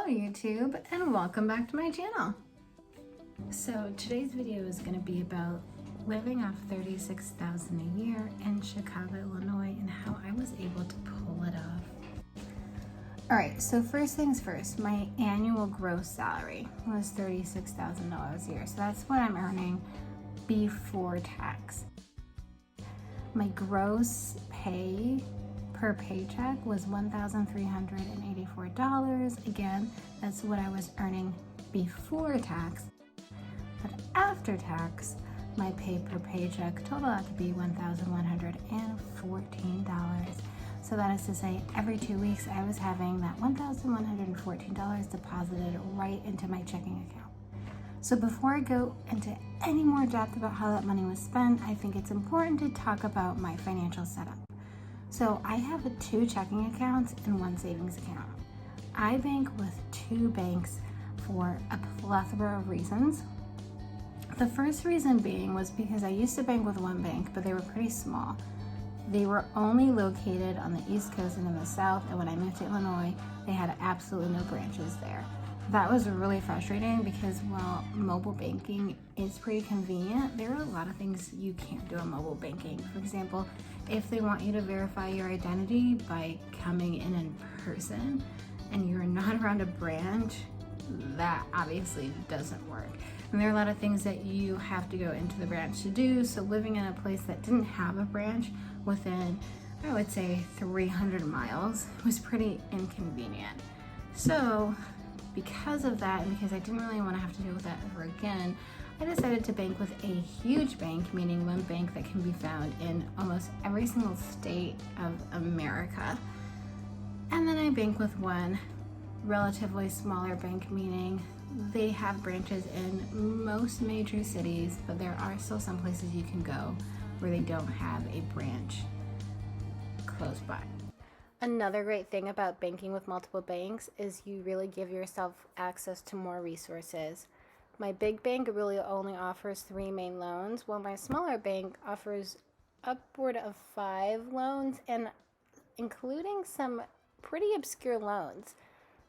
YouTube, and welcome back to my channel. So today's video is going to be about living off $36,000 a year in Chicago, Illinois, and how I was able to pull it off. Alright, so first things first, my annual gross salary was $36,000 a year. So that's what I'm earning before tax. My gross pay per paycheck was $1,384. Again, that's what I was earning before tax. But after tax, my pay per paycheck totaled out to be $1,114. So that is to say, every 2 weeks I was having that $1,114 deposited right into my checking account. So before I go into any more depth about how that money was spent, I think it's important to talk about my financial setup. So I have 2 checking accounts and 1 savings account. I bank with 2 banks for a plethora of reasons. The first reason being was because I used to bank with 1 bank, but they were pretty small. They were only located on the East Coast and in the South, and when I moved to Illinois, they had absolutely no branches there. That was really frustrating because while mobile banking is pretty convenient, there are a lot of things you can't do on mobile banking. For example, if they want you to verify your identity by coming in person and you're not around a branch, that obviously doesn't work. And there are a lot of things that you have to go into the branch to do. So living in a place that didn't have a branch within, I would say, 300 miles was pretty inconvenient. So because of that, and because I didn't really want to have to deal with that ever again, I decided to bank with a huge bank, meaning 1 bank that can be found in almost every single state of America. And then I bank with 1 relatively smaller bank, meaning they have branches in most major cities, but there are still some places you can go where they don't have a branch close by. Another great thing about banking with multiple banks is you really give yourself access to more resources. My big bank really only offers 3 main loans, while my smaller bank offers upward of 5 loans, and including some pretty obscure loans.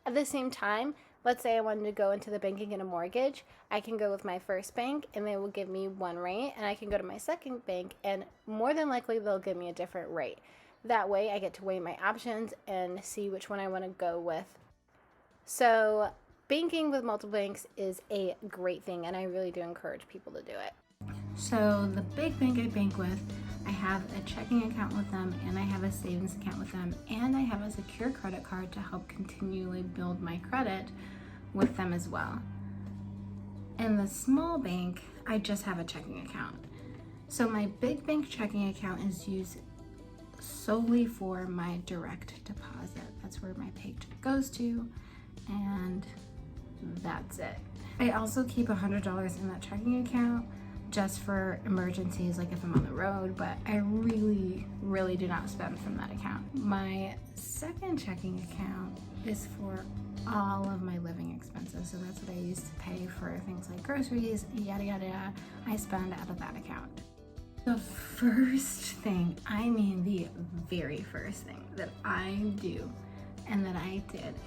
At the same time, let's say I wanted to go into the bank and get a mortgage, I can go with my first bank and they will give me 1 rate, and I can go to my second bank and more than likely they'll give me a different rate. That way I get to weigh my options and see which one I want to go with. So banking with multiple banks is a great thing, and I really do encourage people to do it. So the big bank I bank with, I have a checking account with them, and I have a savings account with them, and I have a secure credit card to help continually build my credit with them as well. In the small bank, I just have a checking account. So my big bank checking account is used solely for my direct deposit. That's where my paycheck goes to, and that's it. I also keep $100 in that checking account just for emergencies, like if I'm on the road, but I really do not spend from that account. My second checking account is for all of my living expenses, so that's what I use to pay for things like groceries, yada yada yada. I spend out of that account. The first thing, I mean the very first thing that I do and that I did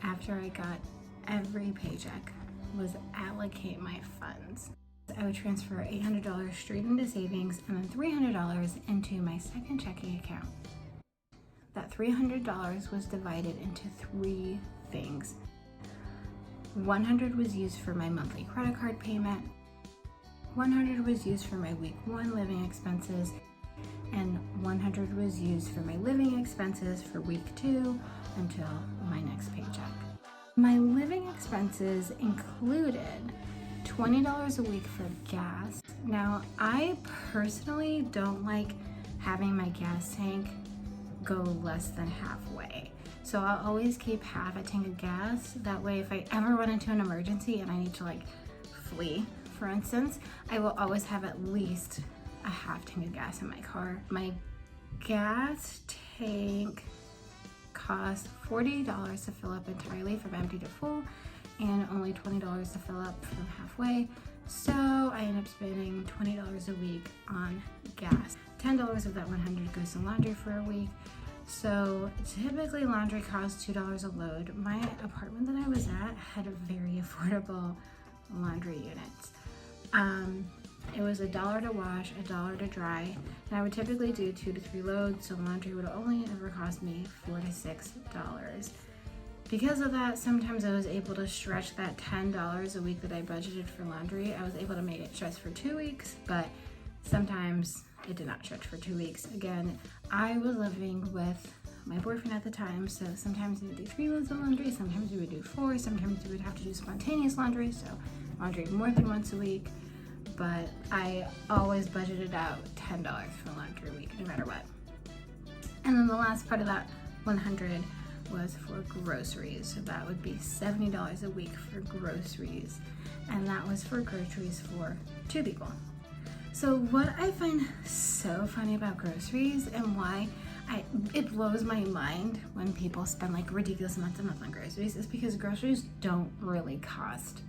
after I got every paycheck was allocate my funds. I would transfer $800 straight into savings and then $300 into my second checking account. That $300 was divided into 3 things. $100 was used for my monthly credit card payment, $100 was used for my week 1 living expenses, and $100 was used for my living expenses for week 2 until my next paycheck. My living expenses included $20 a week for gas. Now, I personally don't like having my gas tank go less than halfway. So I'll always keep half a tank of gas. That way, if I ever run into an emergency and I need to flee, for instance, I will always have at least a half tank of gas in my car. My gas tank costs $40 to fill up entirely from empty to full, and only $20 to fill up from halfway. So I end up spending $20 a week on gas. $10 of that $100 goes to laundry for a week, So typically laundry costs $2 a load. My apartment that I was at had a very affordable laundry units. It was $1 to wash, $1 to dry, and I would typically do 2 to 3 loads, so laundry would only ever cost me $4 to $6. Because of that, sometimes I was able to stretch that $10 a week that I budgeted for laundry. I was able to make it stretch for 2 weeks, but sometimes it did not stretch for 2 weeks. Again, I was living with my boyfriend at the time, so sometimes we would do 3 loads of laundry, sometimes we would do 4, sometimes we would have to do spontaneous laundry, so laundry more than once a week. But I always budgeted out $10 for laundry a week, no matter what. And then the last part of that 100 was for groceries. So that would be $70 a week for groceries. And that was for groceries for 2 people. So what I find so funny about groceries and why it blows my mind when people spend like ridiculous amounts of money on groceries is because groceries don't really cost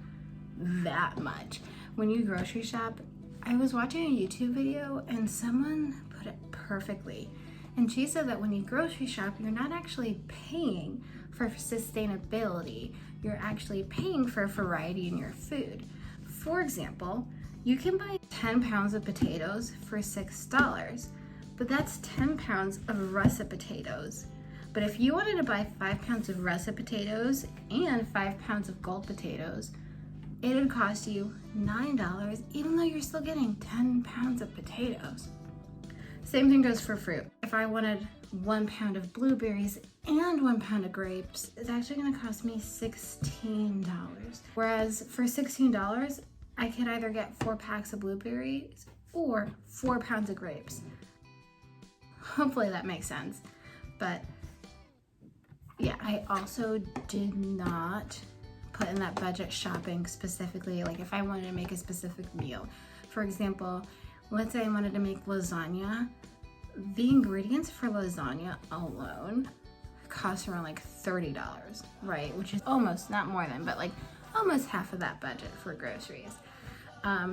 that much. When you grocery shop, I was watching a YouTube video and someone put it perfectly. And she said that when you grocery shop, you're not actually paying for sustainability. You're actually paying for variety in your food. For example, you can buy 10 pounds of potatoes for $6, but that's 10 pounds of russet potatoes. But if you wanted to buy 5 pounds of russet potatoes and 5 pounds of gold potatoes, it would cost you $9, even though you're still getting 10 pounds of potatoes. Same thing goes for fruit. If I wanted 1 pound of blueberries and 1 pound of grapes, it's actually gonna cost me $16. Whereas for $16, I could either get 4 packs of blueberries or 4 pounds of grapes. Hopefully that makes sense. But yeah, I also did not put in that budget shopping specifically, like if I wanted to make a specific meal. For example, let's say I wanted to make lasagna. The ingredients for lasagna alone cost around like $30, right? Which is almost, not more than, but like almost half of that budget for groceries.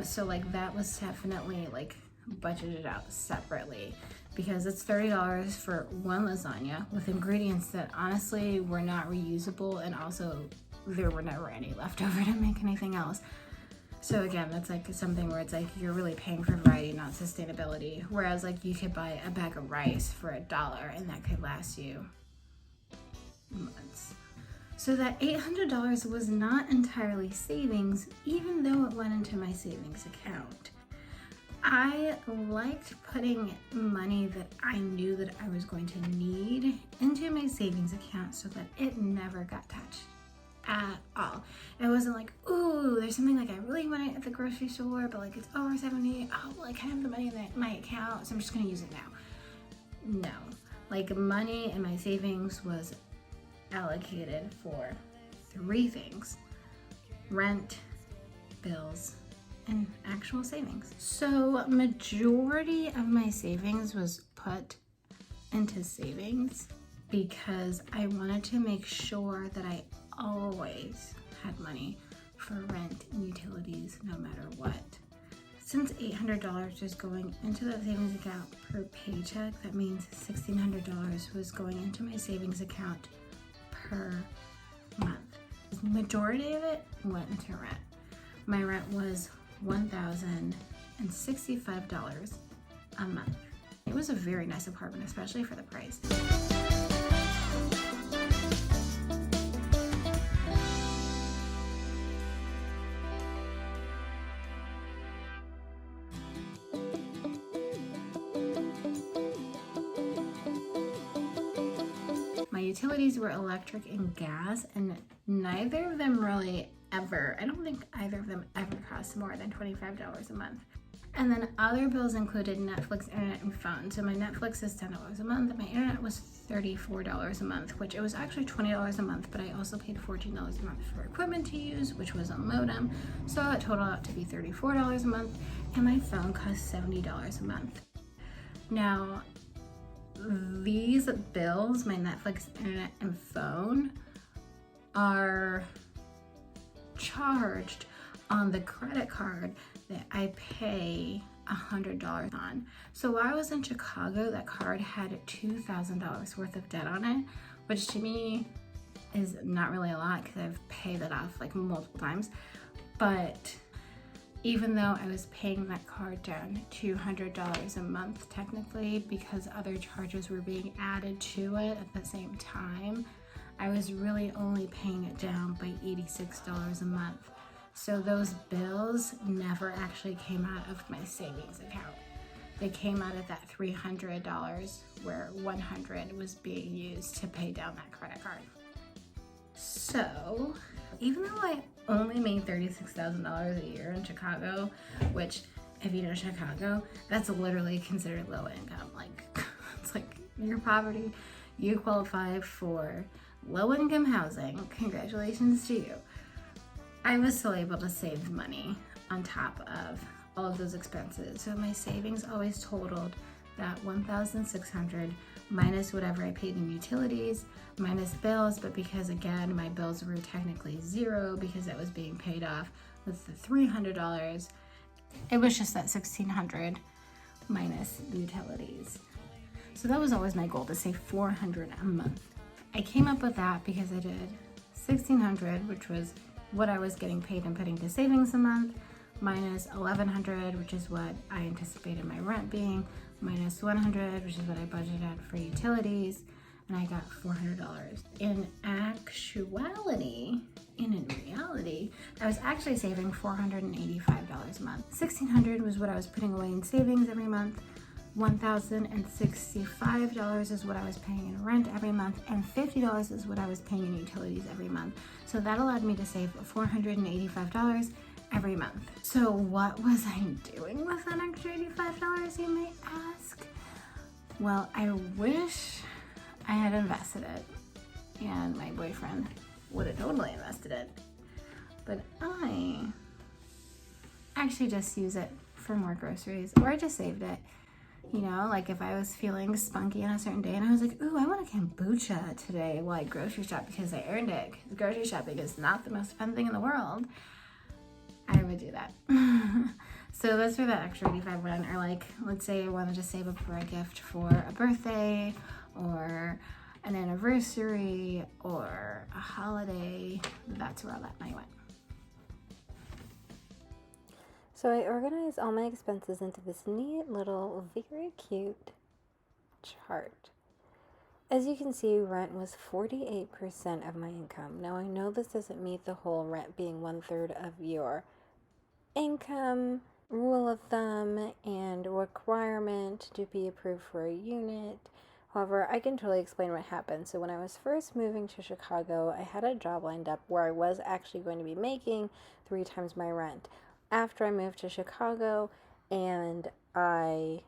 So like that was definitely like budgeted out separately because it's $30 for one lasagna with ingredients that honestly were not reusable, and also there were never any left over to make anything else. So again, that's like something where it's like you're really paying for variety, not sustainability. Whereas like you could buy a bag of rice for $1 and that could last you months. So that $800 was not entirely savings, even though it went into my savings account. I liked putting money that I knew that I was going to need into my savings account so that it never got touched at all. It wasn't like, ooh, there's something like I really want it at the grocery store, but like it's over 70. Oh, well, I can have the money in my account, so I'm just gonna use it now. No, like money in my savings was allocated for 3 things: rent, bills, and actual savings. So majority of my savings was put into savings because I wanted to make sure that I always had money for rent and utilities no matter what. Since $800 was going into that savings account per paycheck, that means $1,600 was going into my savings account per month. The majority of it went into rent. My rent was $1,065 a month. It was a very nice apartment, especially for the price. My utilities were electric and gas, and neither of them really ever, I don't think either of them ever cost more than $25 a month. And then other bills included Netflix, internet, and phone. So my Netflix is $10 a month, my internet was $34 a month, which it was actually $20 a month, but I also paid $14 a month for equipment to use, which was a modem. So it totaled out to be $34 a month, and my phone cost $70 a month. Now, these bills, my Netflix, internet, and phone, are charged on the credit card that I pay $100 on. So while I was in Chicago, that card had $2,000 worth of debt on it, which to me is not really a lot because I've paid it off like multiple times. But even though I was paying that card down $200 a month technically, because other charges were being added to it at the same time, I was really only paying it down by $86 a month. So those bills never actually came out of my savings account. They came out of that $300 where $100 was being used to pay down that credit card. So even though I only made $36,000 a year in Chicago, which if you know Chicago, that's literally considered low income. Like it's like your poverty, you qualify for low income housing. Congratulations to you. I was still able to save money on top of all of those expenses. So my savings always totaled that $1,600 minus whatever I paid in utilities, minus bills, but because again, my bills were technically zero because it was being paid off with the $300, it was just that $1,600 minus utilities. So that was always my goal, to save $400 a month. I came up with that because I did $1,600, which was what I was getting paid and putting to savings a month, minus $1,100, which is what I anticipated my rent being, minus $100, which is what I budgeted for utilities, and I got $400. In reality, I was actually saving $485 a month. $1,600 was what I was putting away in savings every month. $1,065 is what I was paying in rent every month, and $50 is what I was paying in utilities every month. So that allowed me to save $485 every month. So what was I doing with that extra $85, you may ask? Well, I wish I had invested it, and my boyfriend would have totally invested it. But I actually just use it for more groceries, or I just saved it. You know, like if I was feeling spunky on a certain day and I was like, ooh, I want a kombucha today while I grocery shop because I earned it. Because grocery shopping is not the most fun thing in the world. I would do that. So that's where that extra $85 went. Or like, let's say I wanted to save up for a gift for a birthday or an anniversary or a holiday. That's where all that money went. So I organized all my expenses into this neat little, very cute chart. As you can see, rent was 48% of my income. Now I know this doesn't meet the whole rent being 1/3 of your income rule of thumb and requirement to be approved for a unit. However, I can totally explain what happened. So when I was first moving to Chicago, I had a job lined up where I was actually going to be making 3 times my rent. After I moved to Chicago and I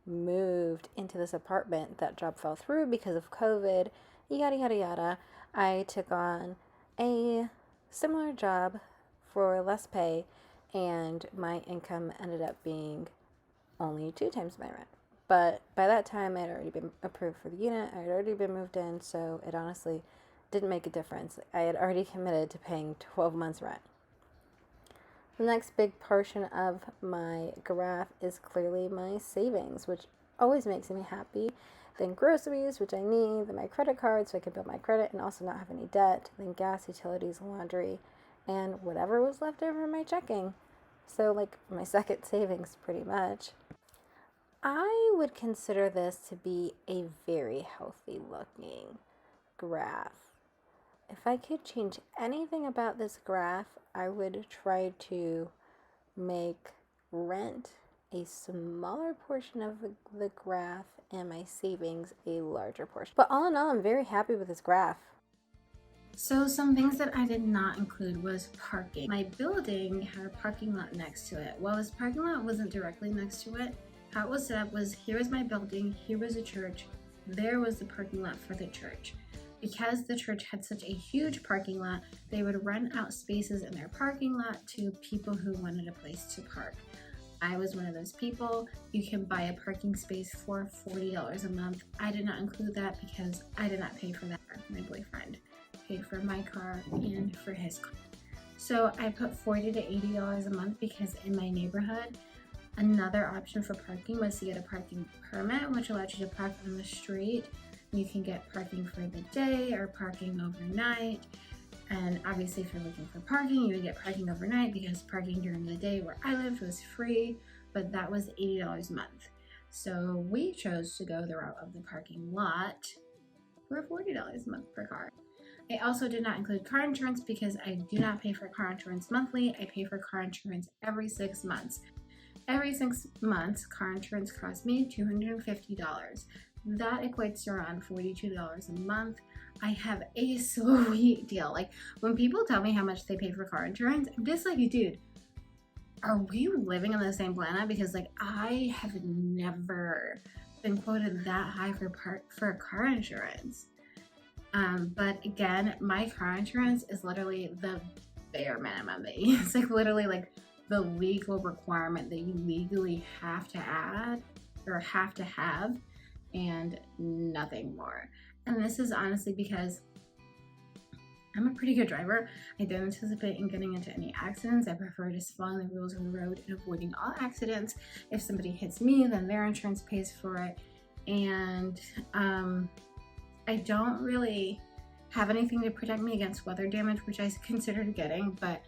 moved into this apartment, that job fell through because of COVID, yada, yada, yada. I took on a similar job for less pay, and my income ended up being only 2 times my rent. But by that time, I had already been approved for the unit. I had already been moved in, so it honestly didn't make a difference. I had already committed to paying 12 months rent. The next big portion of my graph is clearly my savings, which always makes me happy. Then groceries, which I need. Then my credit card, so I can build my credit and also not have any debt. Then gas, utilities, laundry, and whatever was left over in my checking. So like my second savings pretty much. I would consider this to be a very healthy looking graph. If I could change anything about this graph, I would try to make rent a smaller portion of the graph and my savings a larger portion. But all in all, I'm very happy with this graph. So some things that I did not include was parking. My building had a parking lot next to it. Well, this parking lot wasn't directly next to it. How it was set up was, here was my building, here was a church, there was the parking lot for the church. Because the church had such a huge parking lot, they would rent out spaces in their parking lot to people who wanted a place to park. I was one of those people. You can buy a parking space for $40 a month. I did not include that because I did not pay for that. My boyfriend paid for my car and for his car. So I put $40 to $80 a month because in my neighborhood, Another option for parking was to get a parking permit, which allowed you to park on the street. You can get parking for the day or parking overnight. And obviously, if you're looking for parking, you would get parking overnight because parking during the day where I lived was free, but that was $80 a month. So we chose to go the route of the parking lot for $40 a month per car. I also did not include car insurance because I do not pay for car insurance monthly. I pay for car insurance every 6 months. Every 6 months, car insurance cost me $250. That equates to around $42 a month. I have a sweet deal. Like, when people tell me how much they pay for car insurance, I'm just like, dude, are we living on the same planet? Because like, I have never been quoted that high for car insurance. But again, my car insurance is literally the bare minimum that you, it's like literally like the legal requirement that you legally have to add or have to have, and nothing more. And this is honestly because I'm a pretty good driver. I don't anticipate in getting into any accidents. I prefer just following the rules of the road and avoiding all accidents. If somebody hits me, then their insurance pays for it. And I don't really have anything to protect me against weather damage, which I considered getting, but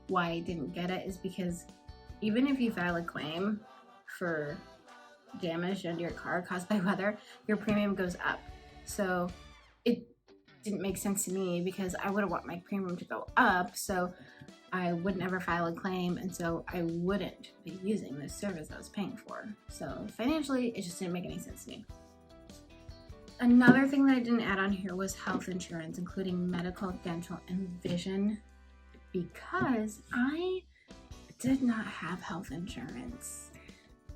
why I didn't get it is because even if you file a claim for damage on your car caused by weather, your premium goes up. So it didn't make sense to me because I wouldn't want my premium to go up, so I would never file a claim, and so I wouldn't be using this service I was paying for. So financially, it just didn't make any sense to me. Another thing that I didn't add on here was health insurance, including medical, dental, and vision, because I did not have health insurance.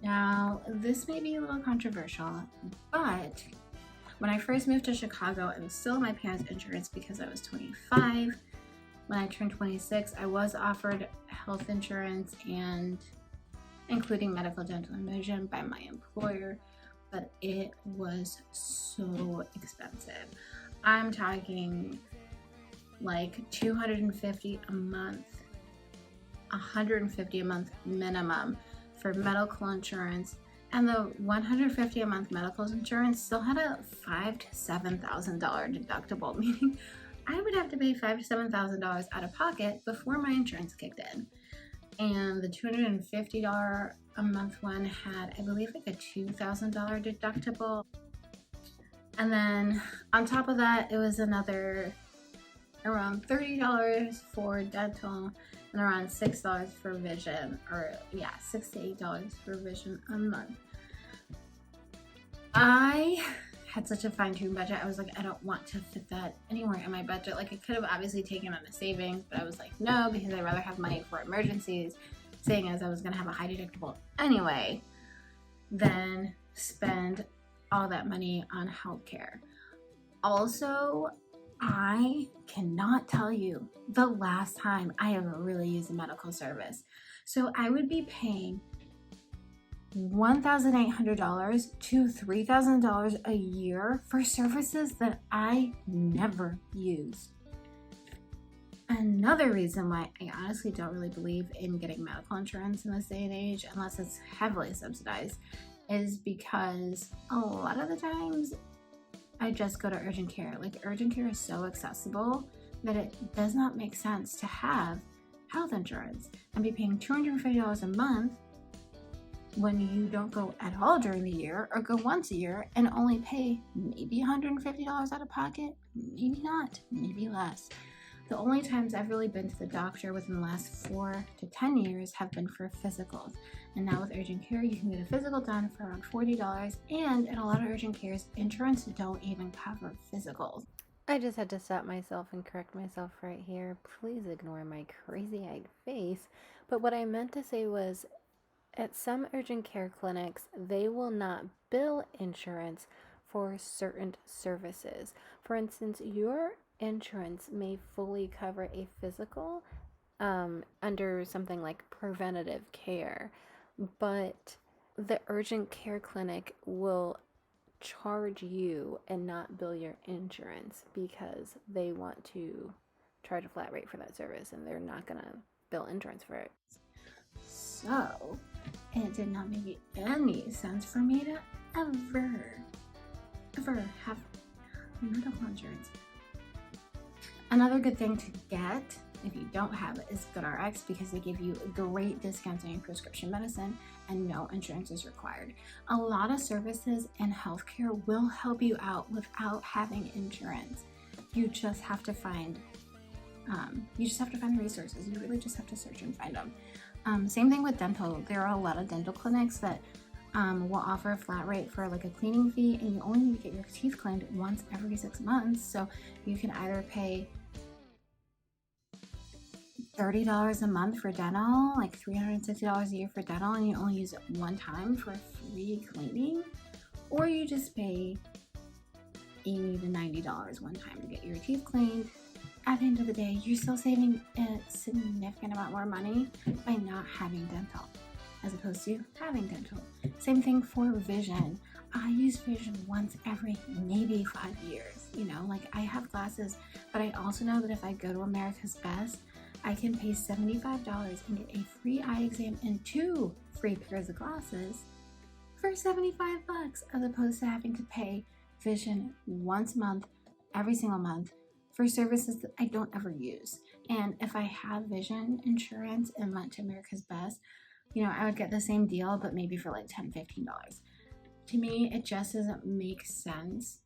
Now, this may be a little controversial, but when I first moved to Chicago, I was still on my parents' insurance because I was 25. When I turned 26, I was offered health insurance and including medical, dental, and vision by my employer, but it was so expensive. I'm talking like $250 a month, $150 a month minimum for medical insurance, and the $150 a month medical insurance still had a $5,000 to $7,000 deductible, meaning I would have to pay $5,000 to $7,000 out of pocket before my insurance kicked in. And the $250 a month one had, I believe, like a $2,000 deductible. And then on top of that, it was another around $30 for dental and around $6 for vision, or yeah, $6 to $8 for vision a month. I had such a fine-tuned budget. I was like, I don't want to fit that anywhere in my budget. Like, I could have obviously taken on a savings, but I was like, no, because I'd rather have money for emergencies, seeing as I was gonna have a high deductible anyway, than spend all that money on healthcare. Also, I cannot tell you the last time I ever really used a medical service. So I would be paying $1,800 to $3,000 a year for services that I never used. Another reason why I honestly don't really believe in getting medical insurance in this day and age, unless it's heavily subsidized, is because a lot of the times I just go to urgent care. Like, urgent care is so accessible that it does not make sense to have health insurance and be paying $250 a month when you don't go at all during the year, or go once a year and only pay maybe $150 out of pocket, maybe not, maybe less. The only times I've really been to the doctor within the last 4 to 10 years have been for physicals. And now with urgent care, you can get a physical done for around $40, and in a lot of urgent cares, insurance don't even cover physicals. I just had to stop myself and correct myself right here. Please ignore my crazy-eyed face. But what I meant to say was, at some urgent care clinics, they will not bill insurance for certain services. For instance, your insurance may fully cover a physical under something like preventative care, but the urgent care clinic will charge you and not bill your insurance because they want to charge a flat rate for that service, and they're not going to bill insurance for it. So it did not make any sense for me to ever have medical insurance. Another good thing to get if you don't have it is GoodRx, because they give you great discounts on your prescription medicine and no insurance is required. A lot of services in healthcare will help you out without having insurance. You just have to find resources. You really just have to search and find them. Same thing with dental. There are a lot of dental clinics that will offer a flat rate for like a cleaning fee, and you only need to get your teeth cleaned once every 6 months. So you can either pay $30 a month for dental, like $360 a year for dental, and you only use it one time for free cleaning, or you just pay $80 to $90 one time to get your teeth cleaned. At the end of the day, you're still saving a significant amount more money by not having dental as opposed to having dental. Same thing for vision. I use vision once every maybe 5 years. Like I have glasses, but I also know that if I go to America's Best, I can pay $75 and get a free eye exam and 2 free pairs of glasses for $75 as opposed to having to pay vision once a month, every single month, for services that I don't ever use. And if I have vision insurance and went to America's Best, I would get the same deal, but maybe for like $10, $15. To me, it just doesn't make sense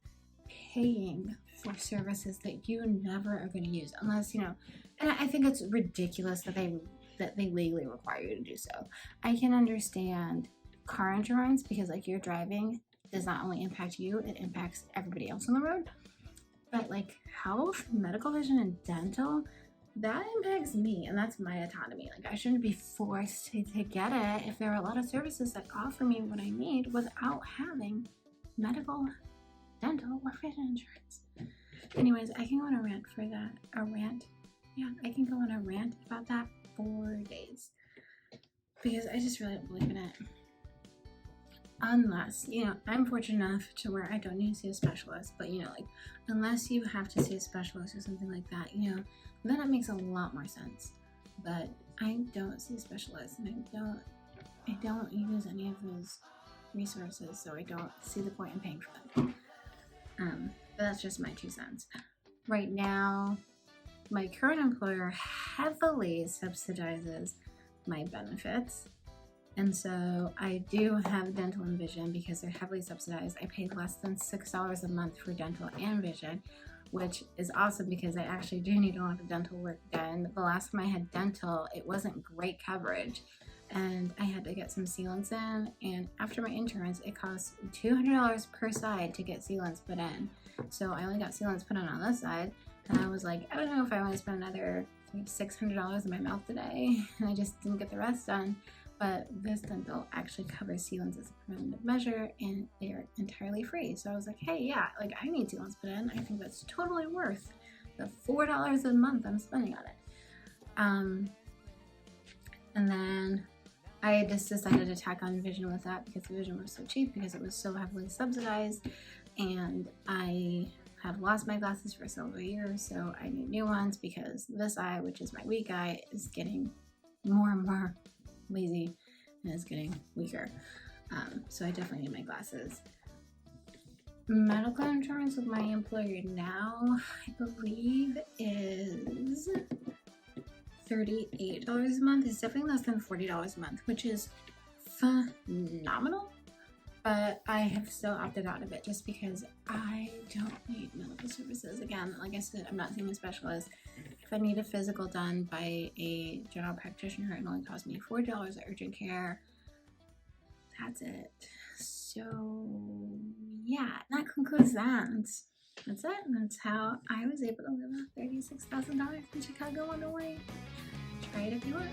paying for services that you never are going to use unless, and I think it's ridiculous that they legally require you to do so. I can understand car insurance because like your driving does not only impact you, it impacts everybody else on the road. But like health, medical, vision, and dental, that impacts me, and that's my autonomy. Like I shouldn't be forced to get it if there are a lot of services that offer me what I need without having medical, dental, or vision insurance. Anyways, I can go on a rant for that. I can go on a rant about that for days because I just really don't believe in it. Unless, I'm fortunate enough to where I don't need to see a specialist, but like unless you have to see a specialist or something like that, then it makes a lot more sense. But I don't see a specialist, and I don't use any of those resources, so I don't see the point in paying for them. But that's just my 2 cents. Right now, my current employer heavily subsidizes my benefits. And so I do have dental and vision because they're heavily subsidized. I pay less than $6 a month for dental and vision, which is awesome because I actually do need a lot of dental work done. The last time I had dental, it wasn't great coverage, and I had to get some sealants in. And after my insurance, it cost $200 per side to get sealants put in. So I only got sealants put in on this side, and I was like, I don't know if I want to spend another $600 in my mouth today, and I just didn't get the rest done. But this dental actually covers sealants as a preventative measure, and they are entirely free. So I was like, hey, yeah, like I need sealants put in. I think that's totally worth the $4 a month I'm spending on it. And then I just decided to tack on vision with that because the vision was so cheap because it was so heavily subsidized, and I have lost my glasses for several years, so I need new ones because this eye, which is my weak eye, is getting more and more lazy and is getting weaker. So I definitely need my glasses. Medical insurance with my employer now, I believe, is $38 a month. It's definitely less than $40 a month, which is phenomenal. But I have still opted out of it just because I don't need medical services. Again, like I said, I'm not seeing a specialist. If I need a physical done by a general practitioner, it only costs me $4 at urgent care. That's it. So yeah, that concludes that. That's it. That's how I was able to live off $36,000 in Chicago, Illinois. Try it if you want.